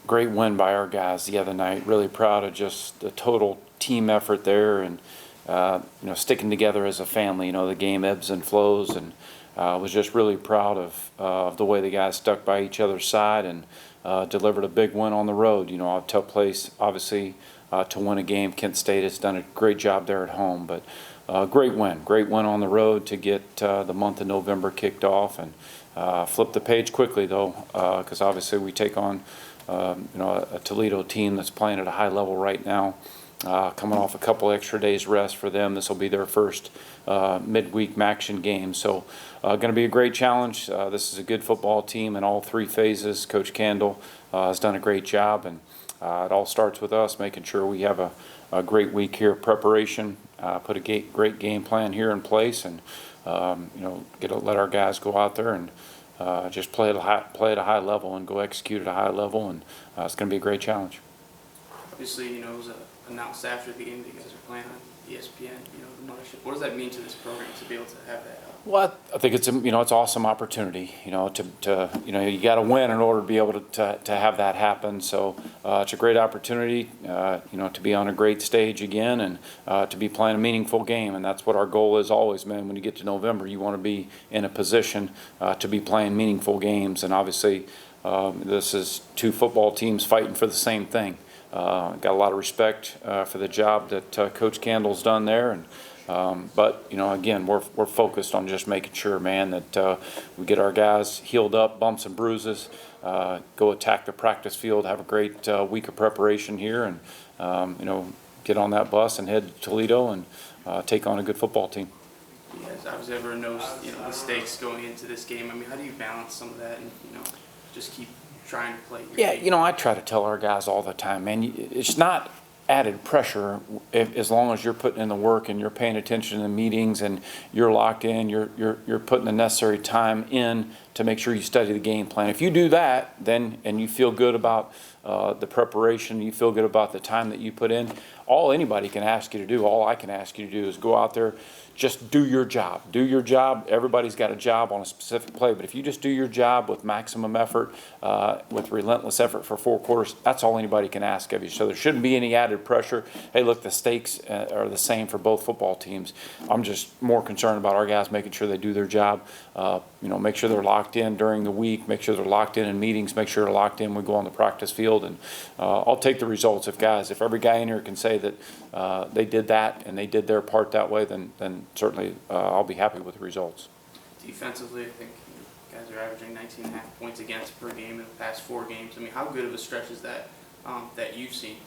great win by our guys the other night. Really proud of just the total team effort there, and sticking together as a family. The game ebbs and flows, and was just really proud of the way the guys stuck by each other's side and delivered a big win on the road. A tough place, obviously, to win a game. Kent State has done a great job there at home, but great win on the road to get the month of November kicked off, and flip the page quickly though, because obviously we take on a Toledo team that's playing at a high level right now, coming off a couple extra days rest for them. This will be their first midweek action game, so going to be a great challenge. This is a good football team in all three phases. Coach Candle has done a great job, and it all starts with us making sure we have a great week here of preparation, put a great game plan here in place, and let our guys go out there and just play at a high level and go execute at a high level, and it's going to be a great challenge. Obviously, it was announced after the game that you guys are playing on ESPN. The mothership. What does that mean to this program to be able to have that? Well, I think it's an awesome opportunity. You got to win in order to be able to have that happen. So it's a great opportunity. To be on a great stage again, and to be playing a meaningful game. And that's what our goal is always, man. When you get to November, you want to be in a position to be playing meaningful games. And obviously, this is two football teams fighting for the same thing. Got a lot of respect for the job that Coach Candle's done there, and but again, we're focused on just making sure, man, that we get our guys healed up, bumps and bruises, go attack the practice field, have a great week of preparation here, and get on that bus and head to Toledo and take on a good football team. You guys obviously everyone knows the stakes going into this game. I mean, how do you balance some of that and just keep trying to play? Yeah, I try to tell our guys all the time, man, it's not added pressure as long as you're putting in the work and you're paying attention to the meetings and you're locked in, you're putting the necessary time in to make sure you study the game plan. If you do that, then and you feel good about the preparation, you feel good about the time that you put in, all anybody can ask you to do, all I can ask you to do is go out there, just do your job. Do your job. Everybody's got a job on a specific play, but if you just do your job with maximum effort, with relentless effort for 4 quarters, that's all anybody can ask of you. So there shouldn't be any added pressure. Hey, look, the stakes are the same for both football teams. I'm just more concerned about our guys making sure they do their job. Make sure they're locked in during the week, make sure they're locked in meetings, make sure they're locked in when we go on the practice field, and I'll take the results. If every guy in here can say that they did that and they did their part that way, then certainly I'll be happy with the results. Defensively, I think you guys are averaging 19.5 points against per game in the past 4 games. I mean, how good of a stretch is that that you've seen?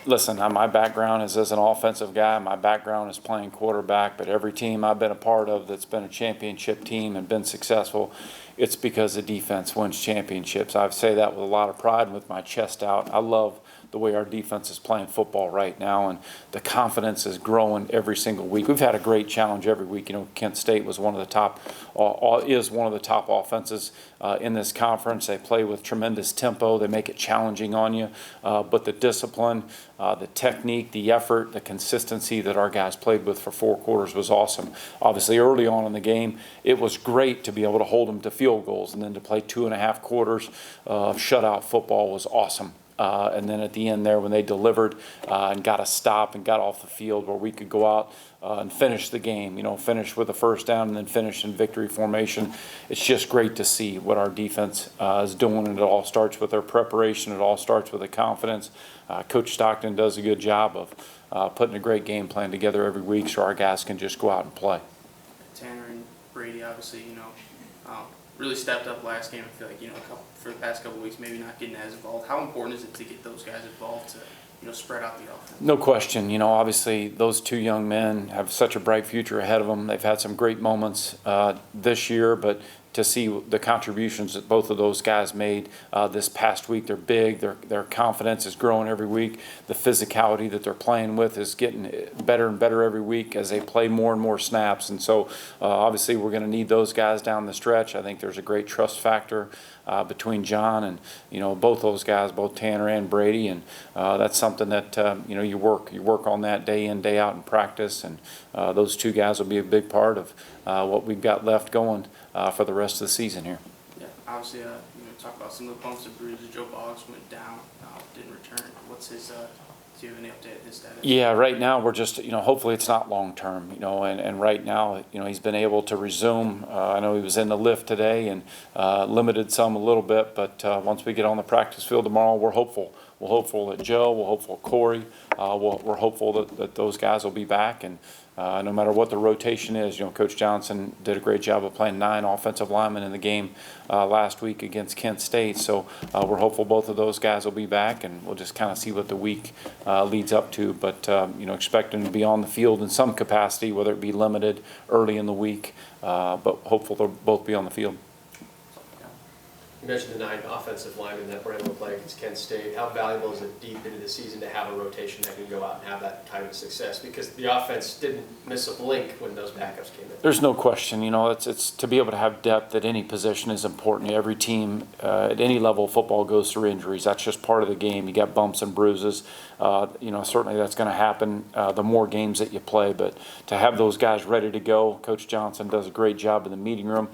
Listen, my background is as an offensive guy. My background is playing quarterback, but every team I've been a part of that's been a championship team and been successful, it's because the defense wins championships. I say that with a lot of pride and with my chest out. I love the way our defense is playing football right now, and the confidence is growing every single week. We've had a great challenge every week. Kent State was one of the top offenses in this conference. They play with tremendous tempo. They make it challenging on you, but the discipline, the technique, the effort, the consistency that our guys played with for 4 quarters was awesome. Obviously, early on in the game, it was great to be able to hold them to field goals, and then to play 2.5 quarters of shutout football was awesome. And then at the end there, when they delivered and got a stop and got off the field where we could go out and finish the game, finish with a first down and then finish in victory formation. It's just great to see what our defense is doing, and it all starts with their preparation. It all starts with the confidence. Coach Stockton does a good job of putting a great game plan together every week so our guys can just go out and play. Tanner and Brady, obviously, really stepped up last game. I feel like, for the past couple of weeks, maybe not getting as involved. How important is it to get those guys involved to, spread out the offense? No question. Obviously, those 2 young men have such a bright future ahead of them. They've had some great moments this year, but to see the contributions that both of those guys made this past week, they're big. Their confidence is growing every week. The physicality that they're playing with is getting better and better every week as they play more and more snaps. And so, obviously, we're going to need those guys down the stretch. I think there's a great trust factor between John and both those guys, both Tanner and Brady, and that's something that you work on that day in, day out in practice, and those 2 guys will be a big part of what we've got left going for the rest of the season here. Yeah, obviously, talk about some of the bumps and bruises. Joe Boggs went down, didn't return. What's his? Do you have any update on his status? Yeah, right now we're just, hopefully it's not long term, and right now, he's been able to resume. I know he was in the lift today and limited some a little bit, but once we get on the practice field tomorrow, we're hopeful. We're hopeful that Joe, we're hopeful Corey, we're hopeful that those guys will be back, and no matter what the rotation is, Coach Johnson did a great job of playing 9 offensive linemen in the game last week against Kent State. So we're hopeful both of those guys will be back, and we'll just kind of see what the week leads up to. But expect them to be on the field in some capacity, whether it be limited early in the week. But hopeful they'll both be on the field. You mentioned the 9 offensive linemen that were able to play against Kent State. How valuable is it deep into the season to have a rotation that can go out and have that type of success? Because the offense didn't miss a blink when those backups came in. There's no question. It's to be able to have depth at any position is important. Every team at any level of football goes through injuries. That's just part of the game. You got bumps and bruises. Certainly that's going to happen the more games that you play. But to have those guys ready to go, Coach Johnson does a great job in the meeting room.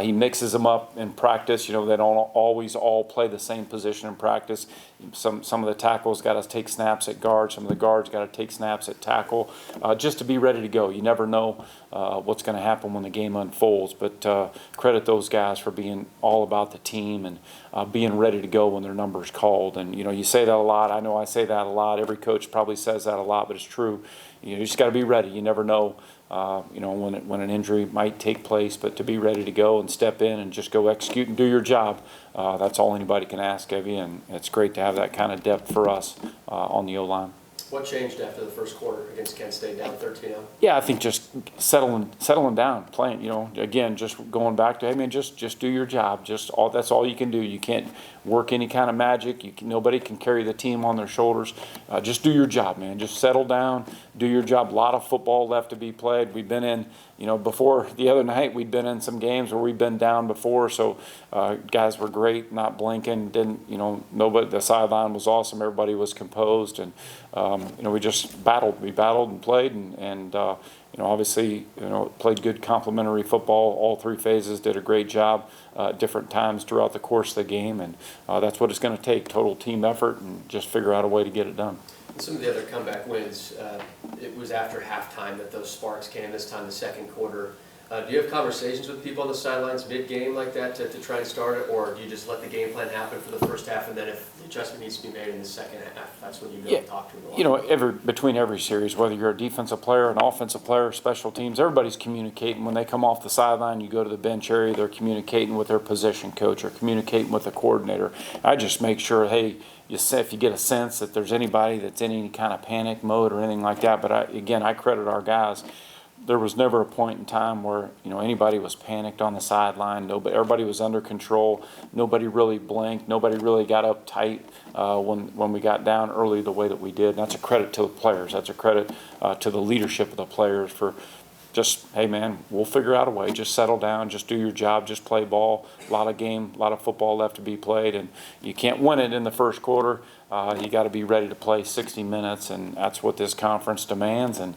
He mixes them up in practice. They don't always all play the same position in practice. Some of the tackles got to take snaps at guard. Some of the guards got to take snaps at tackle, just to be ready to go. You never know what's going to happen when the game unfolds. But credit those guys for being all about the team and being ready to go when their number's called. And you say that a lot. I know I say that a lot. Every coach probably says that a lot, but it's true. You just got to be ready. You never know. When an injury might take place, but to be ready to go and step in and just go execute and do your job, that's all anybody can ask of you, and it's great to have that kind of depth for us on the O-line. What changed after the first quarter against Kent State down 13-0? Yeah, I think just settling down, playing. Again, just going back to, hey man, just do your job. That's all you can do. You can't work any kind of magic. Nobody can carry the team on their shoulders. Just do your job, man. Just settle down, do your job. A lot of football left to be played. We've been in, before the other night, we'd been in some games where we've been down before. So guys were great, not blinking. Nobody. The sideline was awesome. Everybody was composed, and we just battled. We battled and played, and obviously, played good complementary football. All 3 phases did a great job at different times throughout the course of the game, and that's what it's going to take, total team effort, and just figure out a way to get it done. Some of the other comeback wins, it was after halftime that those sparks came, this time the second quarter. Do you have conversations with people on the sidelines mid-game like that to try and start it, or do you just let the game plan happen for the first half, and then if the adjustment needs to be made in the second half, that's when you go and talk to them? Between every series, whether you're a defensive player, an offensive player, special teams, everybody's communicating. When they come off the sideline, you go to the bench area, they're communicating with their position coach or communicating with the coordinator. I just make sure, hey, if you get a sense that there's anybody that's in any kind of panic mode or anything like that. But I credit our guys. There was never a point in time where anybody was panicked on the sideline. Everybody was under control. Nobody really blinked. Nobody really got uptight when we got down early the way that we did. And that's a credit to the players. That's a credit to the leadership of the players for just, hey man, we'll figure out a way. Just settle down. Just do your job. Just play ball. A lot of football left to be played, and you can't win it in the first quarter. You got to be ready to play 60 minutes, and that's what this conference demands. And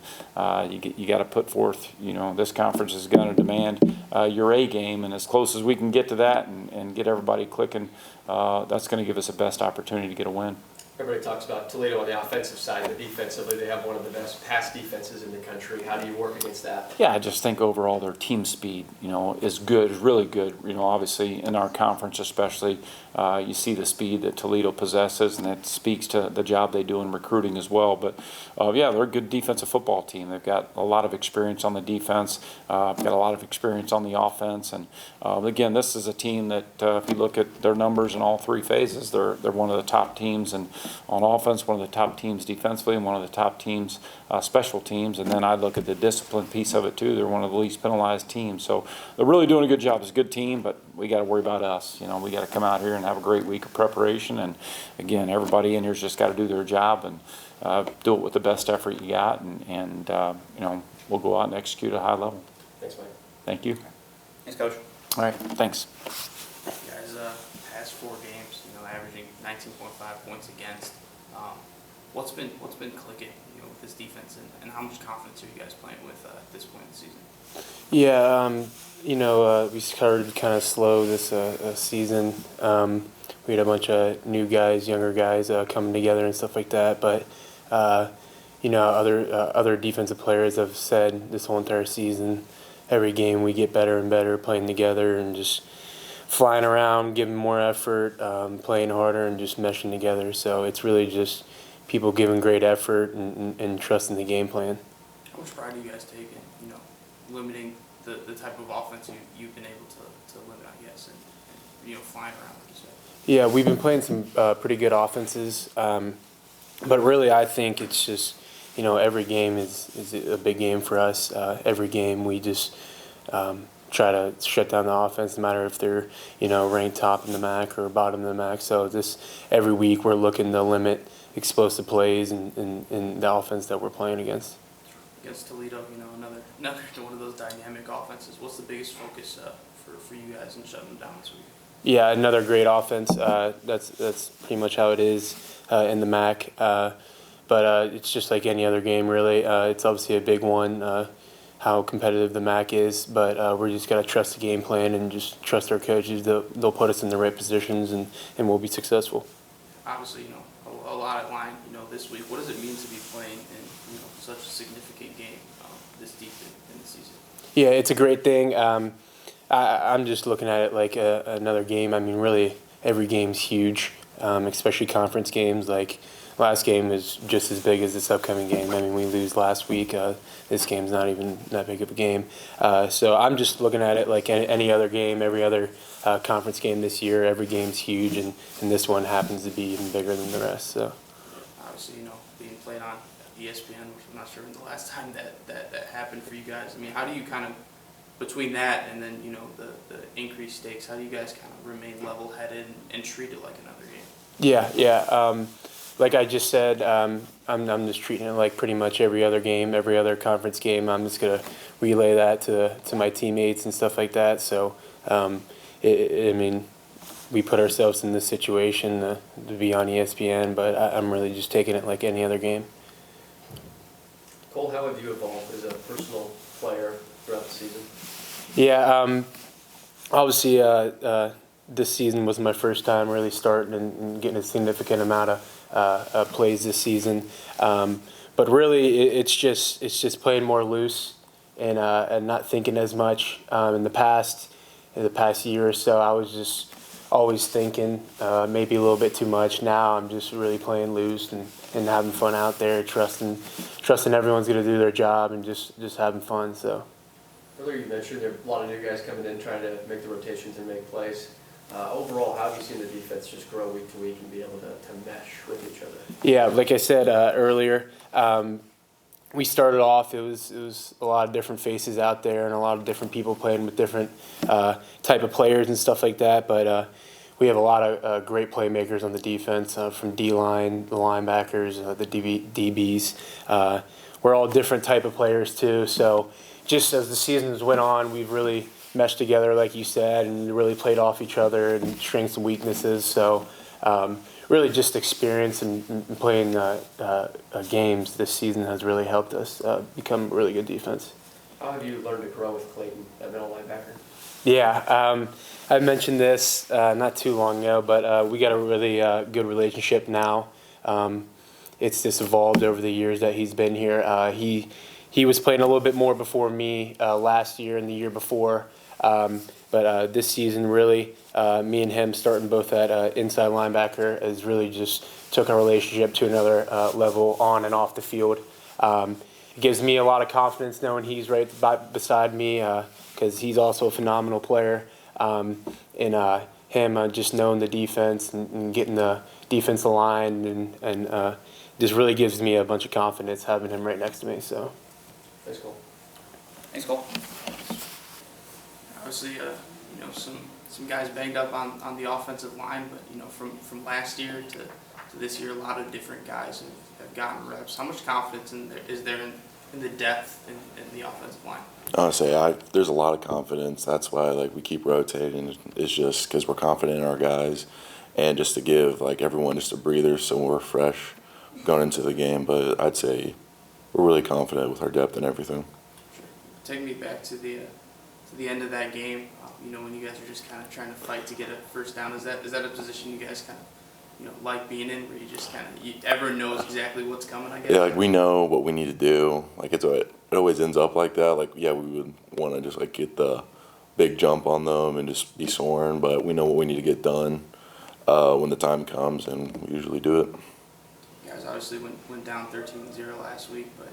you got to put forth. This conference is going to demand your A game, and as close as we can get to that and get everybody clicking, that's going to give us the best opportunity to get a win. Everybody talks about Toledo on the offensive side, but defensively they have one of the best pass defenses in the country. How do you work against that? Yeah, I just think overall their team speed, is good, is really good. Obviously in our conference especially, you see the speed that Toledo possesses, and that speaks to the job they do in recruiting as well. But they're a good defensive football team. They've got a lot of experience on the defense, got a lot of experience on the offense, and again, this is a team that if you look at their numbers in all 3 phases, they're one of the top teams and on offense, one of the top teams defensively, and one of the top teams special teams. And then I look at the discipline piece of it too. They're one of the least penalized teams. So they're really doing a good job. It's a good team, but we got to worry about us. We got to come out here and have a great week of preparation. And again, everybody in here's just got to do their job and do it with the best effort you got. And we'll go out and execute at a high level. Thanks, Mike. Thank you. Thanks, Coach. All right. Thanks. You guys, past 4 games, averaging 19.5 points against. what's been clicking, with this defense, and how much confidence are you guys playing with at this point in the season? Yeah, we started kind of slow this season. We had a bunch of new guys, younger guys coming together and stuff like that. But other defensive players have said this whole entire season, every game we get better and better playing together and just flying around, giving more effort, playing harder, and just meshing together. So it's really just people giving great effort and trusting the game plan. How much pride do you guys take in, limiting the type of offense you've been able to limit, I guess, and flying around, like you said? Yeah, we've been playing some pretty good offenses, but really I think it's just, every game is a big game for us. Every game we just try to shut down the offense, no matter if they're, ranked top in the MAC or bottom of the MAC. So every week we're looking to limit explosive plays in the offense that we're playing against. Against Toledo, another one of those dynamic offenses. What's the biggest focus for you guys in shutting them down this week? Yeah, another great offense. That's pretty much how it is in the MAC. But it's just like any other game, really. It's obviously a big one, how competitive the MAC is. But we're just got to trust the game plan and just trust our coaches. They'll put us in the right positions, and we'll be successful. Obviously, a lot at line, this week. What does it mean to be playing in, such a significant game this deep in the season? Yeah, it's a great thing. I'm just looking at it like another game. I mean, really, every game's huge, especially conference games. Like, last game is just as big as this upcoming game. I mean, we lose last week. This game's not even that big of a game. So I'm just looking at it like any other game, every other conference game this year. Every game's huge, and this one happens to be even bigger than the rest. So obviously, being played on ESPN, which I'm not sure when the last time that happened for you guys. I mean, how do you kind of, between that and then, the increased stakes, how do you guys kind of remain level-headed and treat it like another game? Yeah. Like I just said, I'm just treating it like pretty much every other game, every other conference game. I'm just gonna relay that to my teammates and stuff like that. So, I mean, we put ourselves in this situation to be on ESPN, but I'm really just taking it like any other game. Cole, how have you evolved as a personal player throughout the season? Yeah, obviously this season was my first time really starting and getting a significant amount of plays this season. But really, it's just playing more loose and not thinking as much. In the past year or so, I was just always thinking maybe a little bit too much. Now I'm just really playing loose and having fun out there, trusting everyone's going to do their job and just having fun. So. Earlier you mentioned there are a lot of new guys coming in trying to make the rotations and make plays. Overall, how have you seen the defense just grow week to week and be able to mesh with each other? Yeah, like I said earlier, we started off, it was a lot of different faces out there and a lot of different people playing with different type of players and stuff like that. But we have a lot of great playmakers on the defense, from D-line, the linebackers, the DBs. We're all different type of players too. So just as the seasons went on, we've really meshed together, like you said, and really played off each other and strengths and weaknesses. So really just experience and playing games this season has really helped us become a really good defense. How have you learned to grow with Clayton, that middle linebacker? Yeah, I mentioned this not too long ago, but we got a really good relationship now. It's just evolved over the years that he's been here. He was playing a little bit more before me last year and the year before. But this season, really, me and him starting both at inside linebacker has really just took our relationship to another level on and off the field. It gives me a lot of confidence knowing he's right beside me because he's also a phenomenal player. And him just knowing the defense and getting the defensive line and just really gives me a bunch of confidence having him right next to me. So. Thanks, Cole. Thanks, Cole. Obviously, some guys banged up on the offensive line, but from last year to this year, a lot of different guys have gotten reps. How much confidence is there in the depth in the offensive line? Honestly, there's a lot of confidence. That's why we keep rotating. It's just because we're confident in our guys, and just to give everyone just a breather so we're fresh going into the game, but I'd say we're really confident with our depth and everything. Take me back to the end of that game. When you guys are just kind of trying to fight to get a first down. Is that a position you guys kind of like being in, where you just kind of everyone knows exactly what's coming? I guess. Yeah, like we know what we need to do. Like it always ends up like that. Like yeah, we would want to just like get the big jump on them and just be soaring, but we know what we need to get done when the time comes, and we usually do it. You guys obviously went down 13-0 last week, but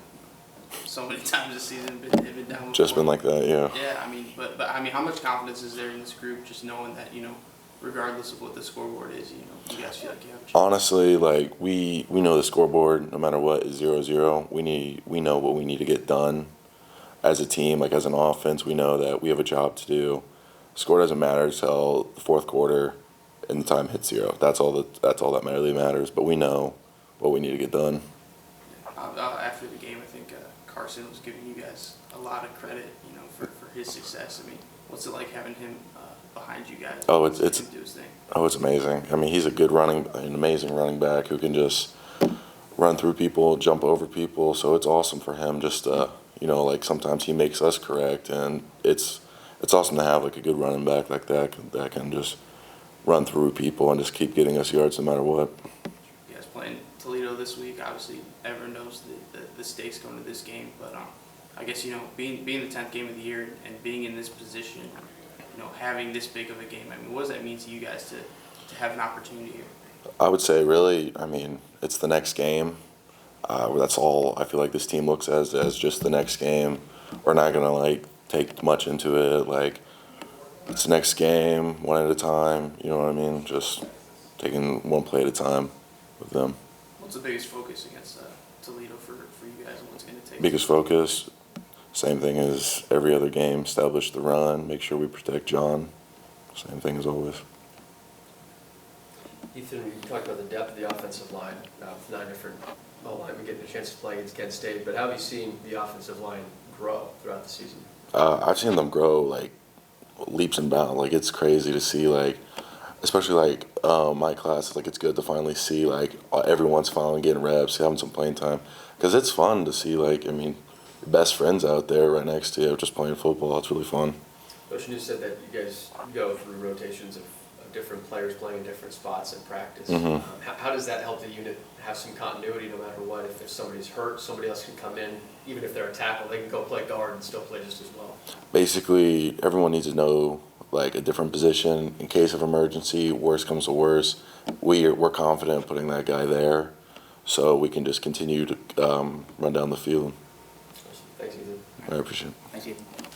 so many times this season they've been down before. Just been like that, yeah. Yeah, but how much confidence is there in this group, just knowing that regardless of what the scoreboard is, you guys feel like you have a chance? Honestly, like we know the scoreboard, no matter what, is 0-0. We know what we need to get done as a team, like as an offense. We know that we have a job to do. Score doesn't matter until the fourth quarter, and the time hits 0. That's all that really matters. But we know what we need to get done. After the game, I think Carson was giving you guys a lot of credit, for his success. I mean, what's it like having him behind you guys? Oh, Do his thing? it's amazing. I mean, he's an amazing running back who can just run through people, jump over people. So it's awesome for him. Just like sometimes he makes us correct, and it's awesome to have like a good running back like that can just run through people and just keep getting us yards no matter what. You guys playing Toledo this week. Obviously, everyone knows the stakes going to this game, but I guess being the 10th game of the year and being in this position, having this big of a game. I mean, what does that mean to you guys to have an opportunity here? I would say really, I mean, it's the next game. That's all I feel like this team looks as just the next game. We're not gonna like take much into it. Like it's the next game, one at a time. You know what I mean? Just taking one play at a time with them. What's the biggest focus against Toledo for you guys, and what's going to take? Biggest focus, same thing as every other game. Establish the run. Make sure we protect John. Same thing as always. Ethan, you talked about the depth of the offensive line, with 9 different linemen getting a chance to play against Kent State, but how have you seen the offensive line grow throughout the season? I've seen them grow like leaps and bounds. Like it's crazy to see, like especially like my class. Like it's good to finally see like everyone's finally getting reps, having some playing time, because it's fun to see like your best friends out there right next to you just playing football. It's really fun. Coach New said that you guys go through rotations of different players playing in different spots in practice. Mhm. How does that help the unit have some continuity no matter what? If somebody's hurt, somebody else can come in. Even if they're a tackle, they can go play guard and still play just as well. Basically, everyone needs to know like a different position in case of emergency. Worst comes to worst, we're confident putting that guy there, so we can just continue to run down the field. Thanks, Ethan. I appreciate it. Thank you.